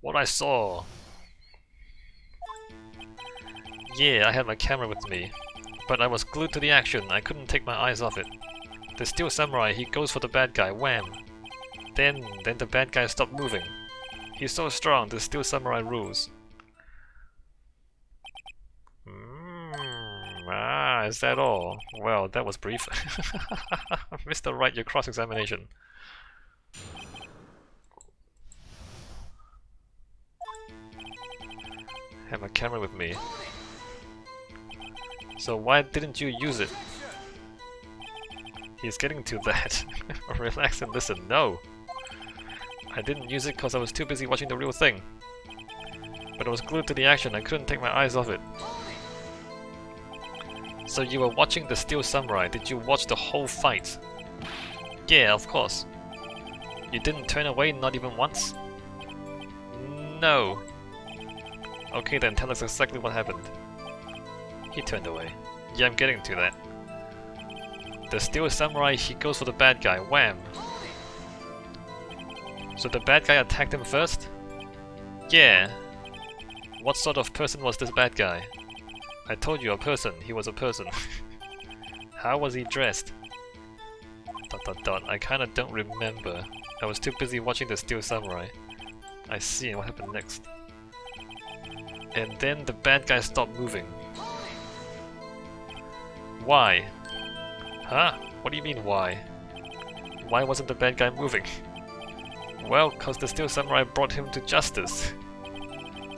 What I saw! Yeah, I had my camera with me, but I was glued to the action. I couldn't take my eyes off it. The Steel Samurai, he goes for the bad guy, wham! Then the bad guy stopped moving. He's so strong, the Steel Samurai rules. Is that all? Well, that was brief. Mr. Wright, your cross-examination. Have a camera with me. So why didn't you use it? He's getting to that. Relax and listen. No! I didn't use it because I was too busy watching the real thing. But I was glued to the action, I couldn't take my eyes off it. So you were watching the Steel Samurai, did you watch the whole fight? Yeah, of course. You didn't turn away, not even once? No. Okay then, tell us exactly what happened. He turned away. Yeah, I'm getting to that. The Steel Samurai, he goes for the bad guy, wham! So the bad guy attacked him first? Yeah. What sort of person was this bad guy? I told you, a person. He was a person. How was he dressed? ... I kinda don't remember. I was too busy watching the Steel Samurai. I see, and what happened next? And then the bad guy stopped moving. Why? Huh? What do you mean, why? Why wasn't the bad guy moving? Well, cause the Steel Samurai brought him to justice.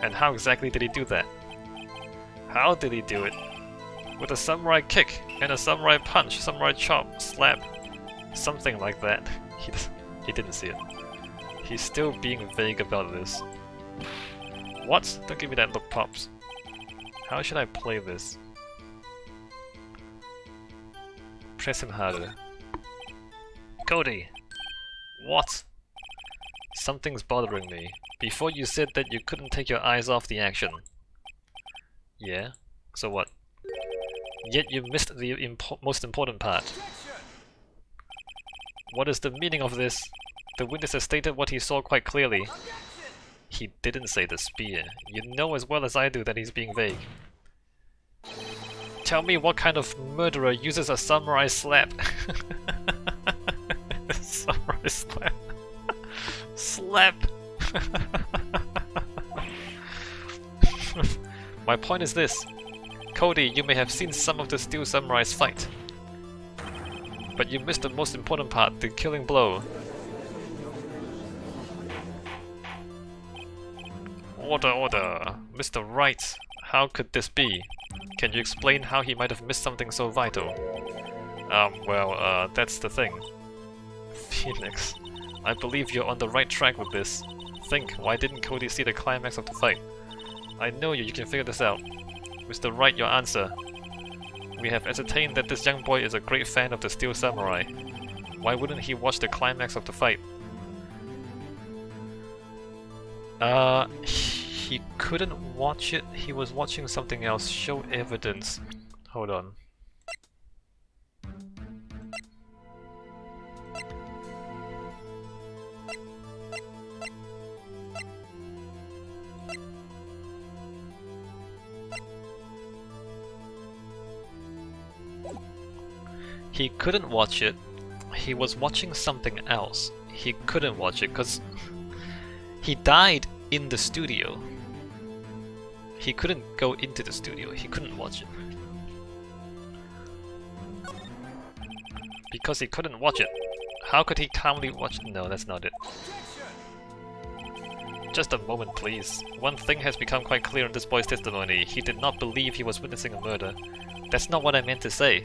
And how exactly did he do that? How did he do it? With a samurai kick, and a samurai punch, samurai chop, slap, something like that. He didn't see it. He's still being vague about this. What? Don't give me that look, Pops. How should I play this? Press him harder. Cody! What? Something's bothering me. Before you said that you couldn't take your eyes off the action. Yeah? So what? Yet you missed the most important part. What is the meaning of this? The witness has stated what he saw quite clearly. He didn't say the spear. You know as well as I do that he's being vague. Tell me what kind of murderer uses a samurai slap? Samurai slap. Slap! My point is this. Cody, you may have seen some of the Steel Samurai's fight. But you missed the most important part, the killing blow. Order, order! Mr. Wright, how could this be? Can you explain how he might have missed something so vital? That's the thing. Phoenix, I believe you're on the right track with this. Think, why didn't Cody see the climax of the fight? I know you can figure this out. Mr. Wright, your answer. We have ascertained that this young boy is a great fan of the Steel Samurai. Why wouldn't he watch the climax of the fight? He couldn't watch it. He was watching something else. Show evidence. Hold on. He couldn't watch it. He was watching something else. He couldn't watch it because he died in the studio. He couldn't go into the studio. He couldn't watch it. Because he couldn't watch it. How could he calmly watch it? No, that's not it. Just a moment, please. One thing has become quite clear in this boy's testimony. He did not believe he was witnessing a murder. That's not what I meant to say.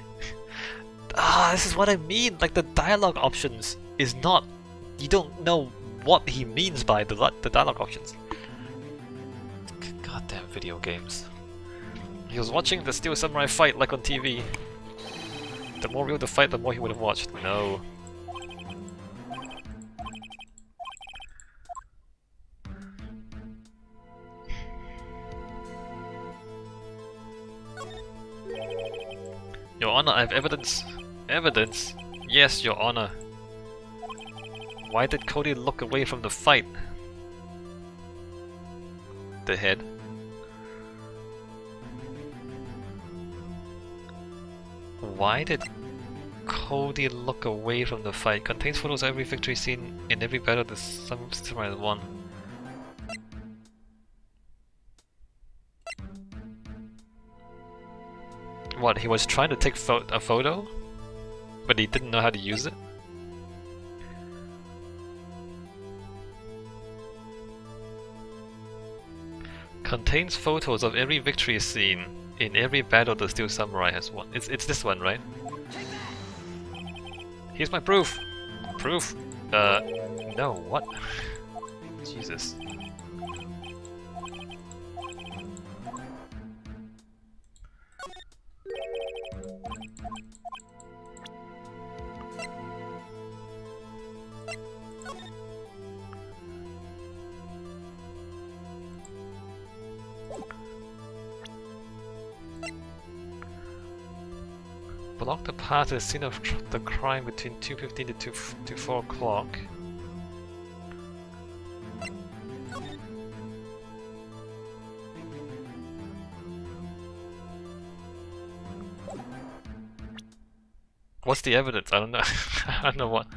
This is what I mean. Like, the dialogue options is not... You don't know what he means by the dialogue options. Goddamn video games. He was watching the Steel Samurai fight like on TV. The more real the fight, the more he would have watched. No. Your Honor, I have evidence. Evidence? Yes, Your Honor. Why did Cody look away from the fight? the head. Why did Cody look away from the fight? Contains photos of every victory scene in every battle the samurai has won. What, he was trying to take a photo? But he didn't know how to use it? Contains photos of every victory scene in every battle the Steel Samurai has won. It's this one, right? Here's my proof! Proof? No, what? Jesus. Block the path to the scene of the crime between 2:15 to 4 o'clock. What's the evidence? I don't know. I don't know what.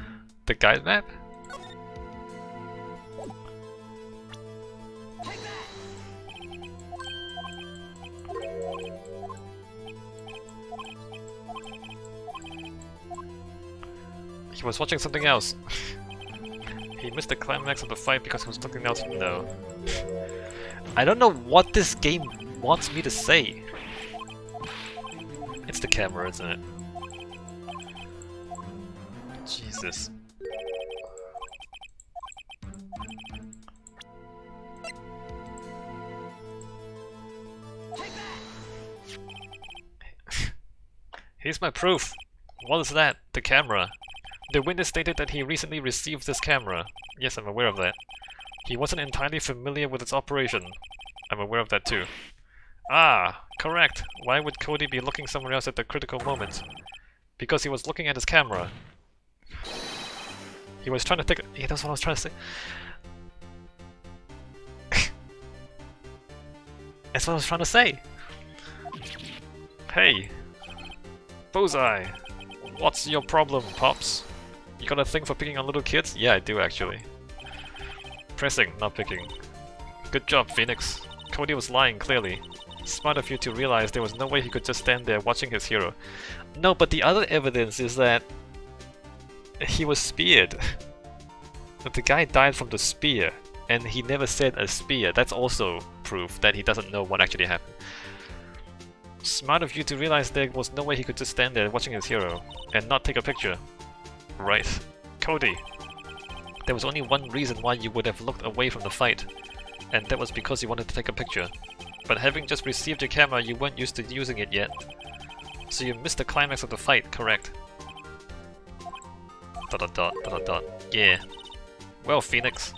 The guide map? He was watching something else. He missed the climax of the fight because he was looking else. No. I don't know what this game wants me to say. It's the camera, isn't it? Jesus. Here's my proof. What is that? The camera. The witness stated that he recently received this camera. Yes, I'm aware of that. He wasn't entirely familiar with its operation. I'm aware of that too. Ah, correct. Why would Cody be looking somewhere else at the critical moment? Because he was looking at his camera. He was trying to take. Yeah, that's what I was trying to say. That's what I was trying to say. Hey, Bullseye. What's your problem, Pops? You got a thing for picking on little kids? Yeah, I do actually. Pressing, not picking. Good job, Phoenix. Cody was lying, clearly. Smart of you to realize there was no way he could just stand there watching his hero. No, but the other evidence is that he was speared. But the guy died from the spear, and he never said a spear. That's also proof that he doesn't know what actually happened. Smart of you to realize there was no way he could just stand there watching his hero and not take a picture. Right. Cody. There was only one reason why you would have looked away from the fight, and that was because you wanted to take a picture. But having just received your camera, you weren't used to using it yet. So you missed the climax of the fight, correct? ... Yeah. Well, Phoenix,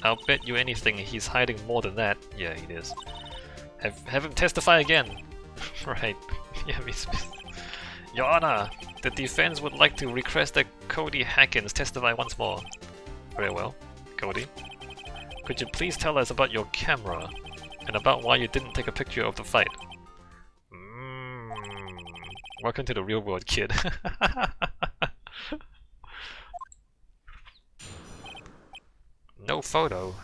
I'll bet you anything he's hiding more than that. Yeah, he is. Have him testify again. Right. Yeah, Your Honor, the defense would like to request that Cody Hackins testify once more. Very well. Cody, could you please tell us about your camera and about why you didn't take a picture of the fight? Welcome to the real world, kid. No photo.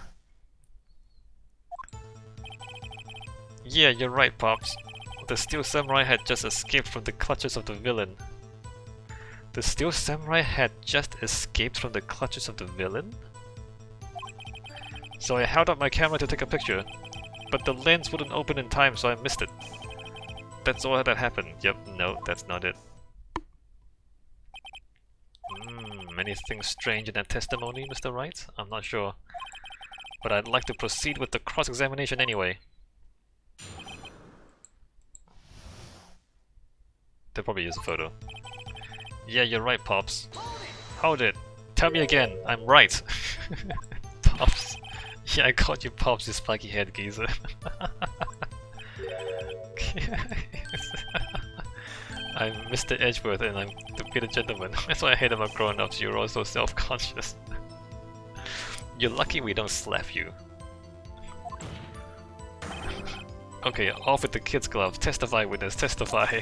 Yeah, you're right, Pops. The Steel Samurai had just escaped from the clutches of the villain. The Steel Samurai had just escaped from the clutches of the villain? So I held up my camera to take a picture, but the lens wouldn't open in time, so I missed it. That's all that happened. Yep, no, that's not it. Anything strange in that testimony, Mr. Wright? I'm not sure. But I'd like to proceed with the cross-examination anyway. There probably is a photo. Yeah, you're right, Pops. Hold it. Tell me again. I'm right. Pops. Yeah, I called you Pops, you spiky-haired geezer. I'm Mr. Edgeworth and I'm to be the gentleman. That's why I hate about grown-ups. You're all so self-conscious. You're lucky we don't slap you. Okay, off with the kid's glove. Testify, witness, testify.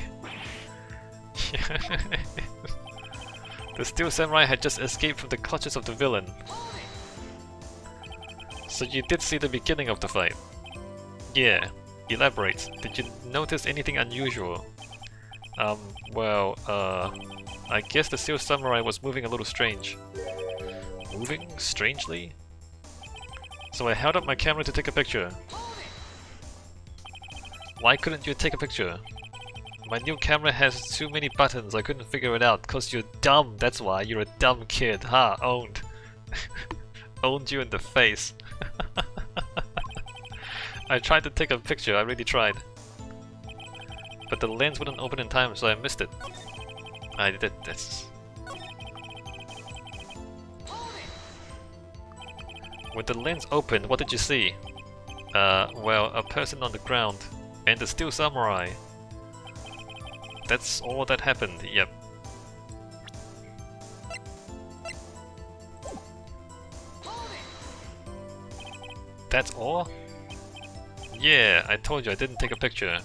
The Steel Samurai had just escaped from the clutches of the villain. So you did see the beginning of the fight? Yeah. Elaborate. Did you notice anything unusual? I guess the Steel Samurai was moving a little strange. Moving? Strangely? So I held up my camera to take a picture. Why couldn't you take a picture? My new camera has too many buttons, I couldn't figure it out. Cause you're dumb, that's why. You're a dumb kid. Ha, owned. Owned you in the face. I tried to take a picture, I really tried. But the lens wouldn't open in time, so I missed it. I did this. When the lens opened, what did you see? Well, a person on the ground. And the Steel Samurai. That's all that happened, yep. That's all? Yeah, I told you I didn't take a picture.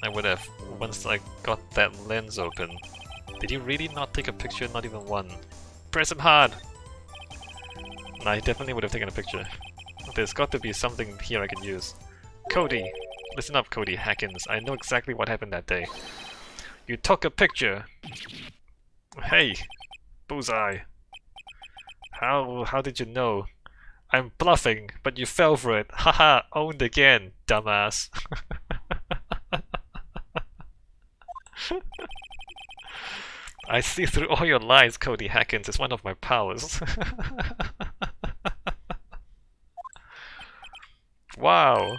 I would have once I got that lens open. Did he really not take a picture? Not even one. Press him hard! Nah, he definitely would have taken a picture. There's got to be something here I can use. Cody! Listen up, Cody Hackins. I know exactly what happened that day. You took a picture! Hey! Bullseye! How did you know? I'm bluffing, but you fell for it. Haha, owned again, dumbass. I see through all your lies, Cody Hackins. It's one of my powers. Wow!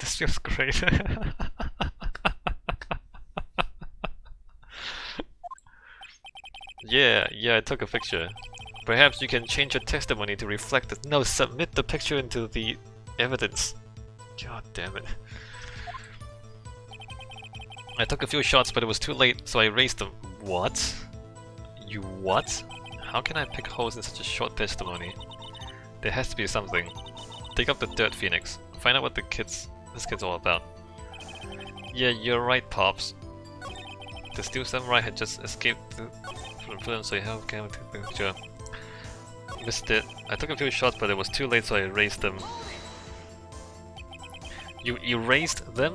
This feels great. Yeah, I took a picture. Perhaps you can change your testimony to reflect the— No, submit the picture into the evidence. God damn it. I took a few shots, but it was too late, so I erased them. What? You what? How can I pick holes in such a short testimony? There has to be something. Dig up the dirt, Phoenix. Find out what this kid's all about. Yeah, you're right, Pops. The Steel Samurai had just escaped from the film, so you have to take the picture. Missed it. I took a few shots, but it was too late, so I erased them. You erased them?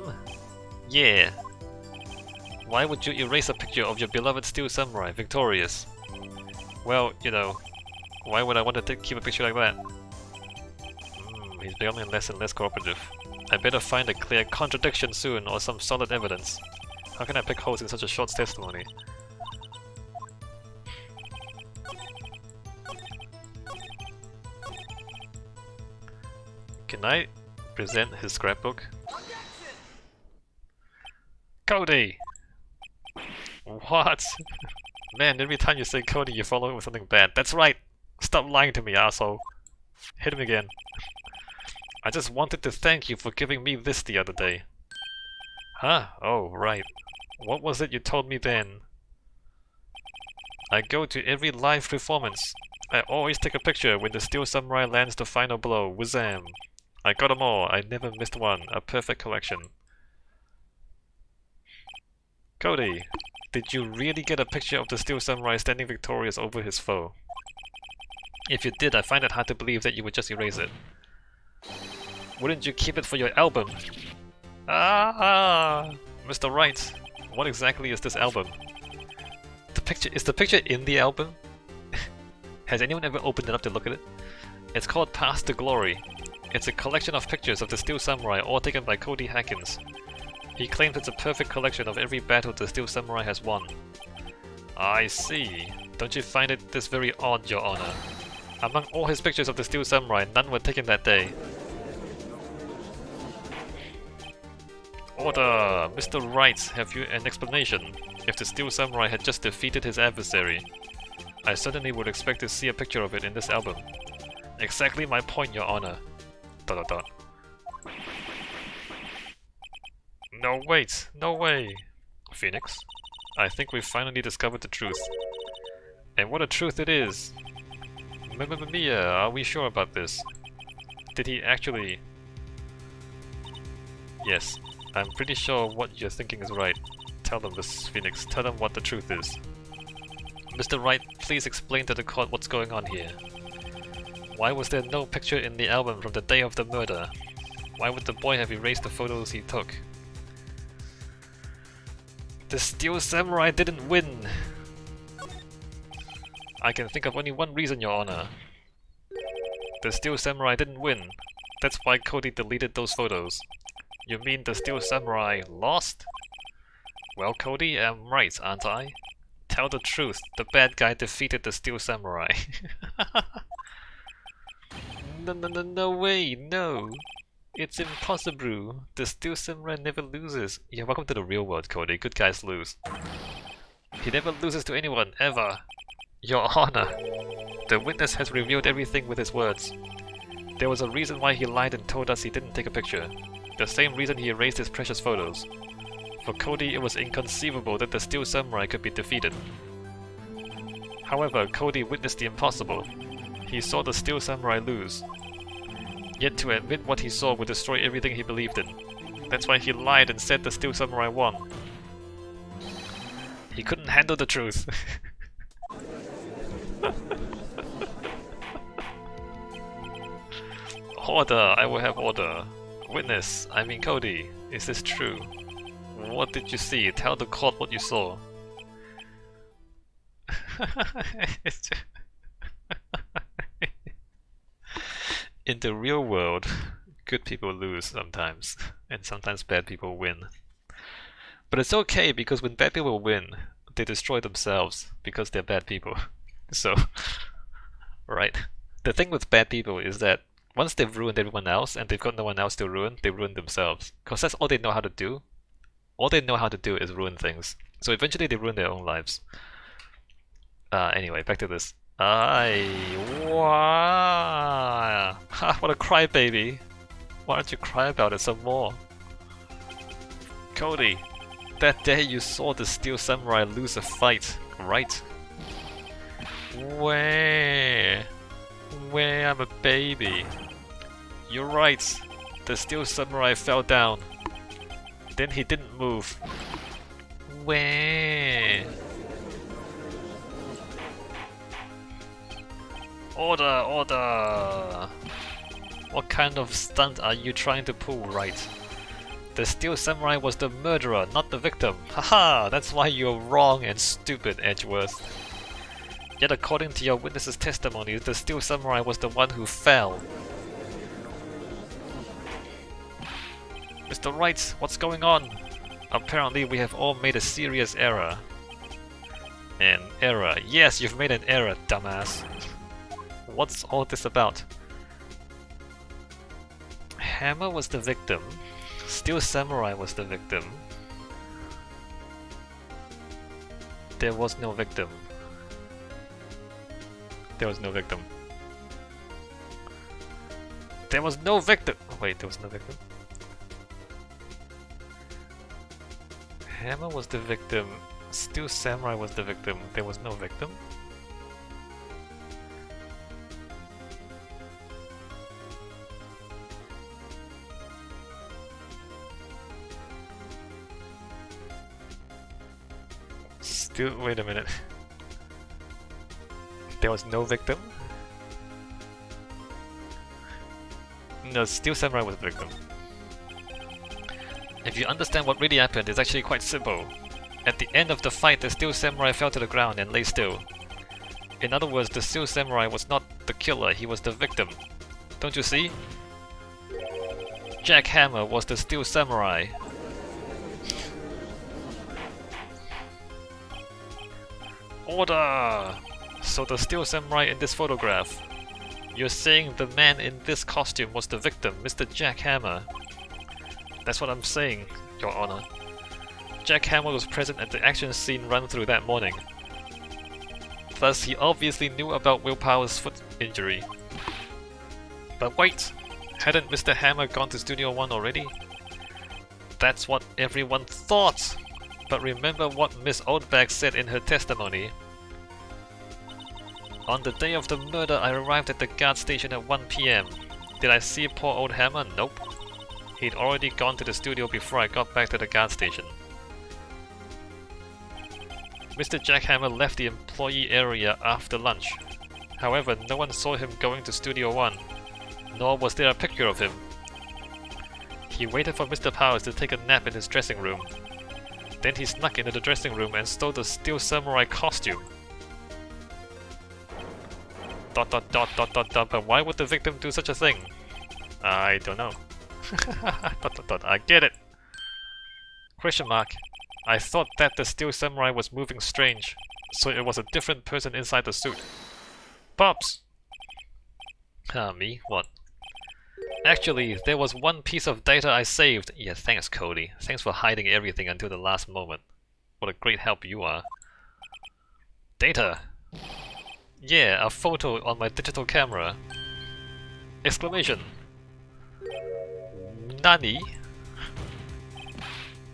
Yeah. Why would you erase a picture of your beloved Steel Samurai, victorious? Well, you know, why would I want to keep a picture like that? He's becoming less and less cooperative. I better find a clear contradiction soon, or some solid evidence. How can I pick holes in such a short testimony? Can I present his scrapbook? Cody! What? Man, every time you say Cody, you follow it with something bad. That's right! Stop lying to me, asshole! Hit him again. I just wanted to thank you for giving me this the other day. Huh? Oh, right. What was it you told me then? I go to every live performance. I always take a picture when the Steel Samurai lands the final blow. Wazam! I got them all. I never missed one. A perfect collection. Cody, did you really get a picture of the Steel Samurai standing victorious over his foe? If you did, I find it hard to believe that you would just erase it. Wouldn't you keep it for your album? Ah, Mr. Wright, what exactly is this album? Is the picture in the album? Has anyone ever opened it up to look at it? It's called Path to Glory. It's a collection of pictures of the Steel Samurai, all taken by Cody Hackins. He claims it's a perfect collection of every battle the Steel Samurai has won. I see. Don't you find it this very odd, Your Honor? Among all his pictures of the Steel Samurai, none were taken that day. Order! Mr. Wright, have you an explanation? If the Steel Samurai had just defeated his adversary, I certainly would expect to see a picture of it in this album. Exactly my point, Your Honor. ... No, wait! No way! Phoenix, I think we've finally discovered the truth. And what a truth it is! Mia, are we sure about this? Did he actually... Yes, I'm pretty sure what you're thinking is right. Tell them this, Phoenix. Tell them what the truth is. Mr. Wright, please explain to the court what's going on here. Why was there no picture in the album from the day of the murder? Why would the boy have erased the photos he took? The Steel Samurai didn't win! I can think of only one reason, Your Honor. The Steel Samurai didn't win. That's why Cody deleted those photos. You mean the Steel Samurai lost? Well, Cody, I'm right, aren't I? Tell the truth, the bad guy defeated the Steel Samurai. No way, no! It's impossible. The Steel Samurai never loses. Yeah, welcome to the real world, Cody. Good guys lose. He never loses to anyone, ever. Your Honor, the witness has revealed everything with his words. There was a reason why he lied and told us he didn't take a picture. The same reason he erased his precious photos. For Cody, it was inconceivable that the Steel Samurai could be defeated. However, Cody witnessed the impossible. He saw the Steel Samurai lose. Yet to admit what he saw would destroy everything he believed in. That's why he lied and said the Steel Samurai won. He couldn't handle the truth. Order! I will have order. Witness, I mean Cody, is this true? What did you see? Tell the court what you saw. In the real world, good people lose sometimes, and sometimes bad people win. But it's okay, because when bad people win, they destroy themselves, because they're bad people. So, right? The thing with bad people is that once they've ruined everyone else, and they've got no one else to ruin, they ruin themselves. Because that's all they know how to do. All they know how to do is ruin things. So eventually they ruin their own lives. Anyway, back to this. Wow. Ha, what a crybaby. Why don't you cry about it some more? Cody, that day you saw the Steel Samurai lose a fight, right? Where I'm a baby. You're right. The Steel Samurai fell down. Then he didn't move. Where? Order, order! What kind of stunt are you trying to pull, Wright? The Steel Samurai was the murderer, not the victim. Haha, that's why you're wrong and stupid, Edgeworth. Yet according to your witness's testimony, the Steel Samurai was the one who fell. Mr. Wright, what's going on? Apparently we have all made a serious error. An error? Yes, you've made an error, dumbass. What's all this about? Hammer was the victim. Steel Samurai was the victim. There was no victim. There was no victim. There was no victim! Wait, there was no victim? Hammer was the victim. Steel Samurai was the victim. There was no victim? Still, wait a minute. There was no victim? No, Steel Samurai was the victim. If you understand what really happened, it's actually quite simple. At the end of the fight, the Steel Samurai fell to the ground and lay still. In other words, the Steel Samurai was not the killer, he was the victim. Don't you see? Jack Hammer was the Steel Samurai. Order! So the Steel Samurai in this photograph. You're saying the man in this costume was the victim, Mr. Jack Hammer. That's what I'm saying, Your Honor. Jack Hammer was present at the action scene run through that morning. Thus, he obviously knew about Willpower's foot injury. But wait! Hadn't Mr. Hammer gone to Studio One already? That's what everyone thought! But remember what Miss Oldbag said in her testimony. On the day of the murder, I arrived at the guard station at 1 PM. Did I see poor old Hammer? Nope. He'd already gone to the studio before I got back to the guard station. Mr. Jackhammer left the employee area after lunch. However, no one saw him going to Studio 1, nor was there a picture of him. He waited for Mr. Powers to take a nap in his dressing room. Then he snuck into the dressing room and stole the Steel Samurai costume. But why would the victim do such a thing? I don't know. I get it. Question mark. I thought that the Steel Samurai was moving strange, so it was a different person inside the suit. Pops! Me? What? Actually, there was one piece of data I saved. Yeah, thanks, Cody. Thanks for hiding everything until the last moment. What a great help you are. Data! Yeah, a photo on my digital camera. Exclamation! Nani?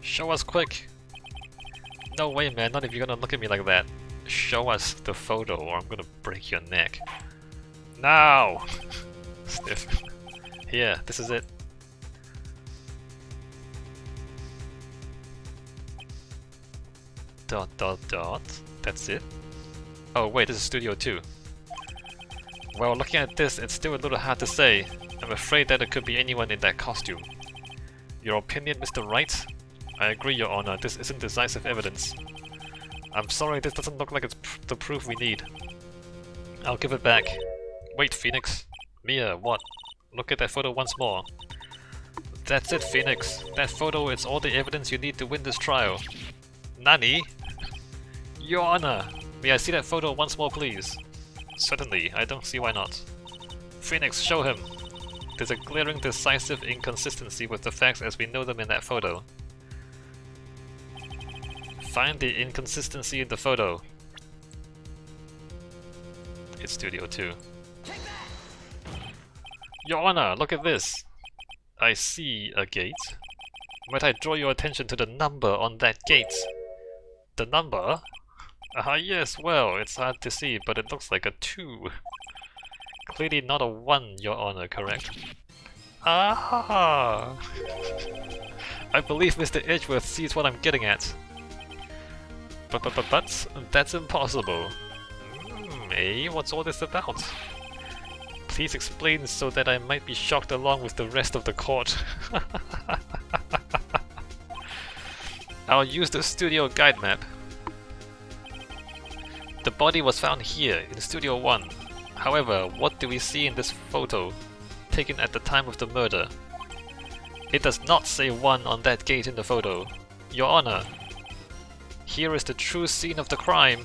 Show us quick! No way, man, not if you're gonna look at me like that. Show us the photo or I'm gonna break your neck. Now! Sniff. Here, this is it. Dot. That's it? Oh wait, this is Studio 2. Well, looking at this, it's still a little hard to say. I'm afraid that it could be anyone in that costume. Your opinion, Mr. Wright? I agree, Your Honor, this isn't decisive evidence. I'm sorry, this doesn't look like it's the proof we need. I'll give it back. Wait, Phoenix. Mia, what? Look at that photo once more. That's it, Phoenix. That photo is all the evidence you need to win this trial. Nani? Your Honor! May I see that photo once more, please? Certainly, I don't see why not. Phoenix, show him! There's a glaring, decisive inconsistency with the facts as we know them in that photo. Find the inconsistency in the photo. It's Studio 2. Your Honor, look at this! I see a gate. Might I draw your attention to the number on that gate? The number? Yes, well, it's hard to see, but it looks like a 2. Clearly not a 1, Your Honor, correct? Ah! I believe Mr. Edgeworth sees what I'm getting at. But that's impossible. What's all this about? Please explain so that I might be shocked along with the rest of the court. I'll use the studio guide map. The body was found here, in Studio 1. However, what do we see in this photo, taken at the time of the murder? It does not say 1 on that gate in the photo. Your Honor, here is the true scene of the crime.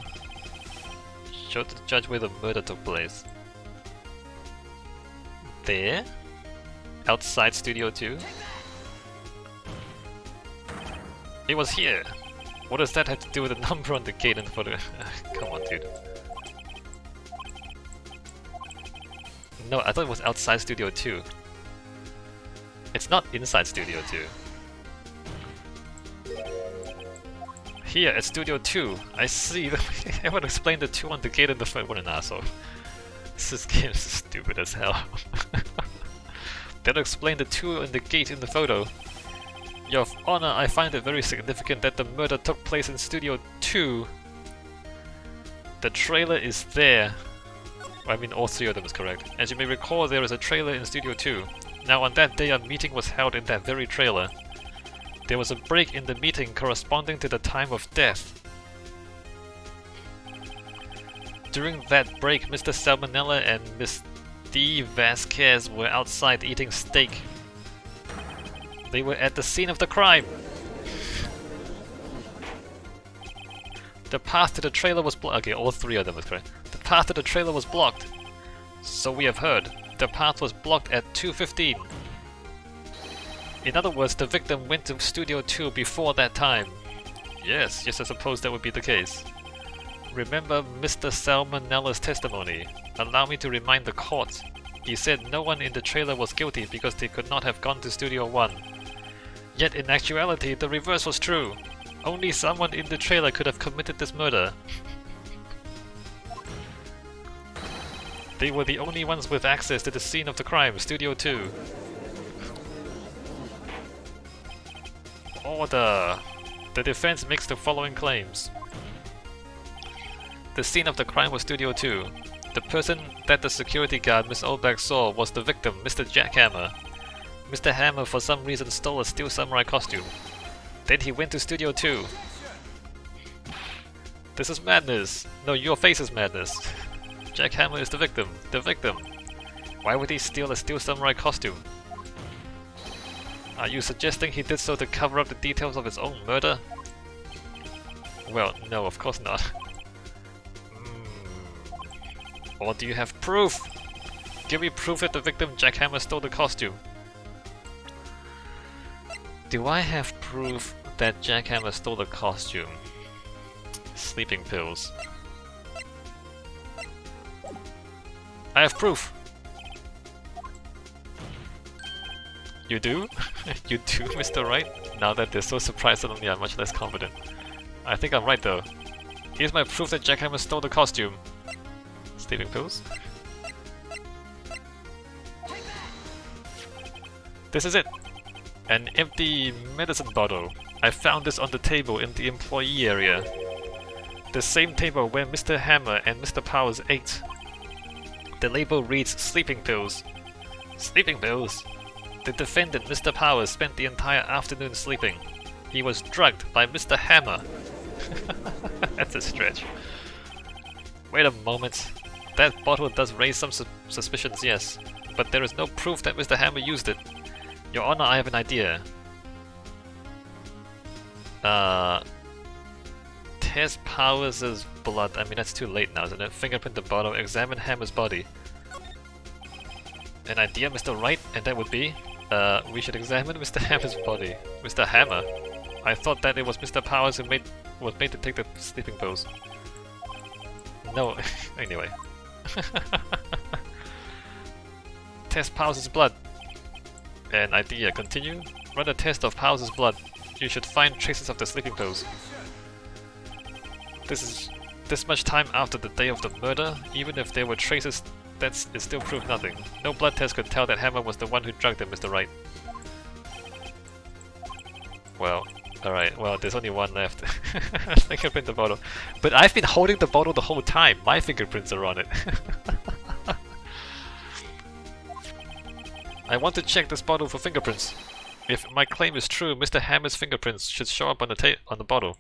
Show the judge where the murder took place. There? Outside Studio 2? It was here! What does that have to do with the number on the gate in the photo? Come on, dude. No, I thought it was outside Studio 2. It's not inside Studio 2. Here, at Studio 2, I see. I would explain the 2 on the gate in the photo. What an asshole. This game is stupid as hell. They'll explain the 2 on the gate in the photo. Your Honor, I find it very significant that the murder took place in Studio 2. The trailer is there. I mean, all 3 of them is correct. As you may recall, there is a trailer in Studio 2. Now, on that day, a meeting was held in that very trailer. There was a break in the meeting corresponding to the time of death. During that break, Mr. Salmonella and Miss D. Vasquez were outside eating steak. They were at the scene of the crime. The path to the trailer was blocked. Okay, all 3 of them is correct. The path to the trailer was blocked. So we have heard. The path was blocked at 2:15. In other words, the victim went to Studio 2 before that time. Yes, I suppose that would be the case. Remember Mr. Salmonella's testimony. Allow me to remind the court. He said no one in the trailer was guilty because they could not have gone to Studio 1. Yet in actuality, the reverse was true. Only someone in the trailer could have committed this murder. They were the only ones with access to the scene of the crime, Studio 2. Order! The defense makes the following claims. The scene of the crime was Studio 2. The person that the security guard Miss Oldback saw was the victim, Mr. Jackhammer. Mr. Hammer for some reason stole a Steel Samurai costume. Then he went to Studio 2. This is madness! No, your face is madness. Jackhammer is the victim. The victim! Why would he steal a Steel Samurai costume? Are you suggesting he did so to cover up the details of his own murder? Well, no, of course not. Or do you have proof? Give me proof that the victim Jackhammer stole the costume. Do I have proof that Jackhammer stole the costume? Sleeping pills. I have proof! You do? You do, Mr. Wright? Now that they're so surprised suddenly, I'm much less confident. I think I'm right though. Here's my proof that Jackhammer stole the costume. Sleeping pills? This is it! An empty medicine bottle. I found this on the table in the employee area. The same table where Mr. Hammer and Mr. Powers ate. The label reads sleeping pills. Sleeping pills? The defendant, Mr. Powers, spent the entire afternoon sleeping. He was drugged by Mr. Hammer. That's a stretch. Wait a moment. That bottle does raise some suspicions, yes. But there is no proof that Mr. Hammer used it. Your Honor, I have an idea. Test Powers' blood. I mean, that's too late now, isn't it? Fingerprint the bottle, examine Hammer's body. An idea, Mr. Wright? And that would be? We should examine Mr. Hammer's body. Mr. Hammer? I thought that it was Mr. Powers who was made to take the sleeping pills. No, anyway. Test Powers' blood. An idea, continue? Run a test of Powers' blood. You should find traces of the sleeping pills. This much time after the day of the murder, even if there were traces, it still proved nothing. No blood test could tell that Hammer was the one who drugged him, Mr. Wright. Well, alright, well, there's only one left. Fingerprint the bottle. But I've been holding the bottle the whole time. My fingerprints are on it. I want to check this bottle for fingerprints. If my claim is true, Mr. Hammer's fingerprints should show up on the bottle.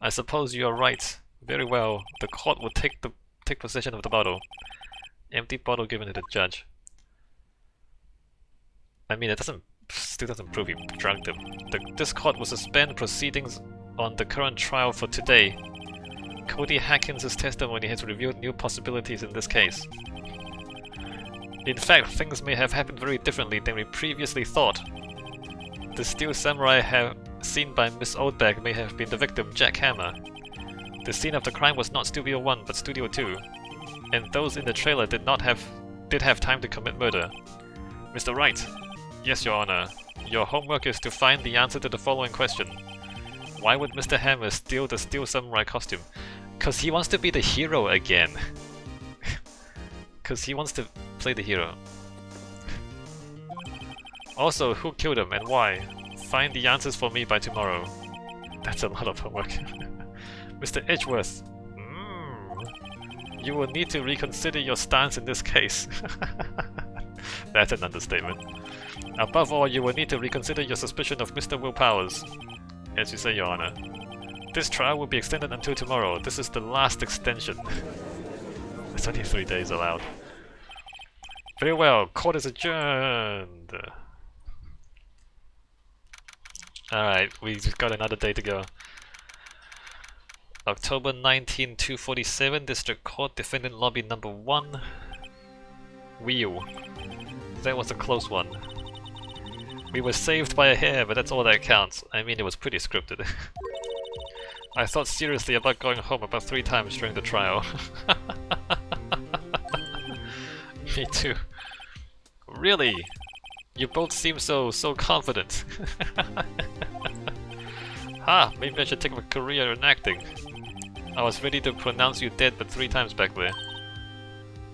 I suppose you are right. Very well. The court will take possession of the bottle. Empty bottle given to the judge. I mean, it still doesn't prove he drugged him. This court will suspend proceedings on the current trial for today. Cody Hackins' testimony has revealed new possibilities in this case. In fact, things may have happened very differently than we previously thought. The Steel Samurai seen by Miss Oldback may have been the victim, Jackhammer. The scene of the crime was not Studio 1 but Studio 2, and those in the trailer did have time to commit murder. Mr. Wright. Yes, Your Honor. Your homework is to find the answer to the following question. Why would Mr. Hammer steal the Steel Samurai costume? 'Cause he wants to be the hero again. 'Cause he wants to play the hero. Also, who killed him and why? Find the answers for me by tomorrow. That's a lot of homework. Mr. Edgeworth. You will need to reconsider your stance in this case. That's an understatement. Above all, you will need to reconsider your suspicion of Mr. Will Powers. As you say, Your Honor. This trial will be extended until tomorrow. This is the last extension. There's only 3 days allowed. Very well, court is adjourned. Alright, we've got another day to go. October 19, 247, District Court, Defendant Lobby number 1. Wheel. That was a close one. We were saved by a hair, but that's all that counts. I mean, it was pretty scripted. I thought seriously about going home about 3 times during the trial. Me too. Really? You both seem so confident. Ha! Maybe I should take a career in acting. I was ready to pronounce you dead but 3 times back there.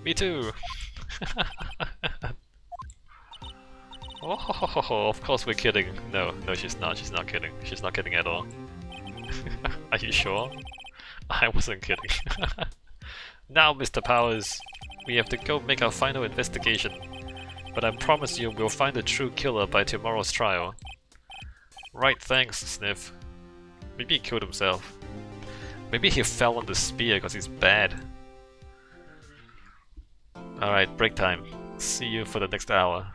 Me too! Oh, of course we're kidding. No, no, she's not. She's not kidding. She's not kidding at all. Are you sure? I wasn't kidding. Now, Mr. Powers, we have to go make our final investigation. But I promise you we'll find the true killer by tomorrow's trial. Right, thanks, Sniff. Maybe he killed himself. Maybe he fell on the spear because he's bad. Alright, break time. See you for the next hour.